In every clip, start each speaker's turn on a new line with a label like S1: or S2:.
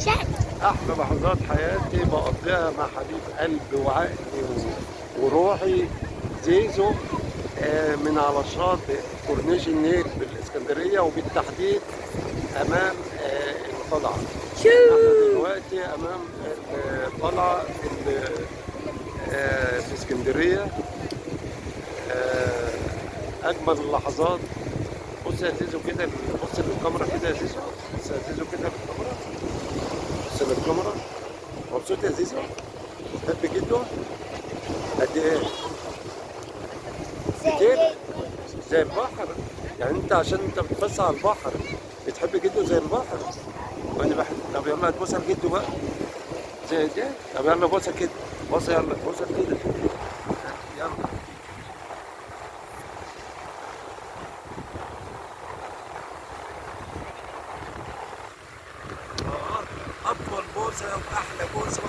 S1: أحلى لحظات حياتي بقضيها مع حبيب قلبي وعقلي وروحي زيزو. من على شاطئ كورنيش النيل بالإسكندرية، وبالتحديد أمام القلعة. احنا دلوقتي أمام القلعة في اسكندرية. آه، أجمل اللحظات. بص يا زيزو كده، بص للكاميرا كده يا زيزو، بص يا زيزو كده للكاميرا، بص للكاميرا. مبسوط يا زيزو؟ بتحب جده؟ قد ايه؟ كتير؟ زي البحر. يعني انت عشان انت بتبص على البحر بتحب جده زي البحر؟ وانا بحب. طب يلا تبص على جده بقى زي ده. طب يلا بص كده، بص يلا بص كده، يلا. اطول بوسه واحلى بوسه.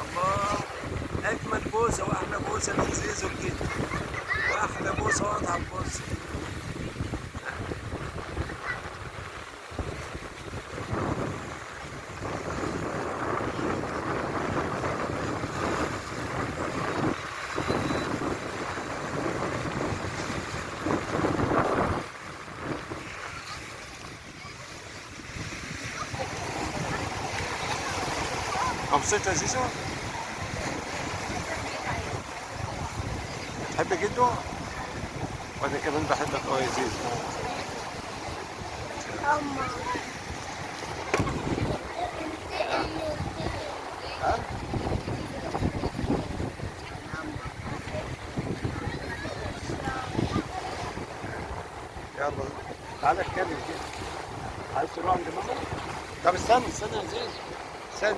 S1: الله، اجمل بوسه واحلى بوسه لزيزو كده، واحلى بوسه واضحه بوسه. مبسوط يا زيزو؟ بتحب جده؟ وانا كمان بحبك قوي يا زيزو. ها؟ يلا تعالى اتكلم كده. عايز تروح عند ماما؟ طب استنى استنى يا زيزو، استنى.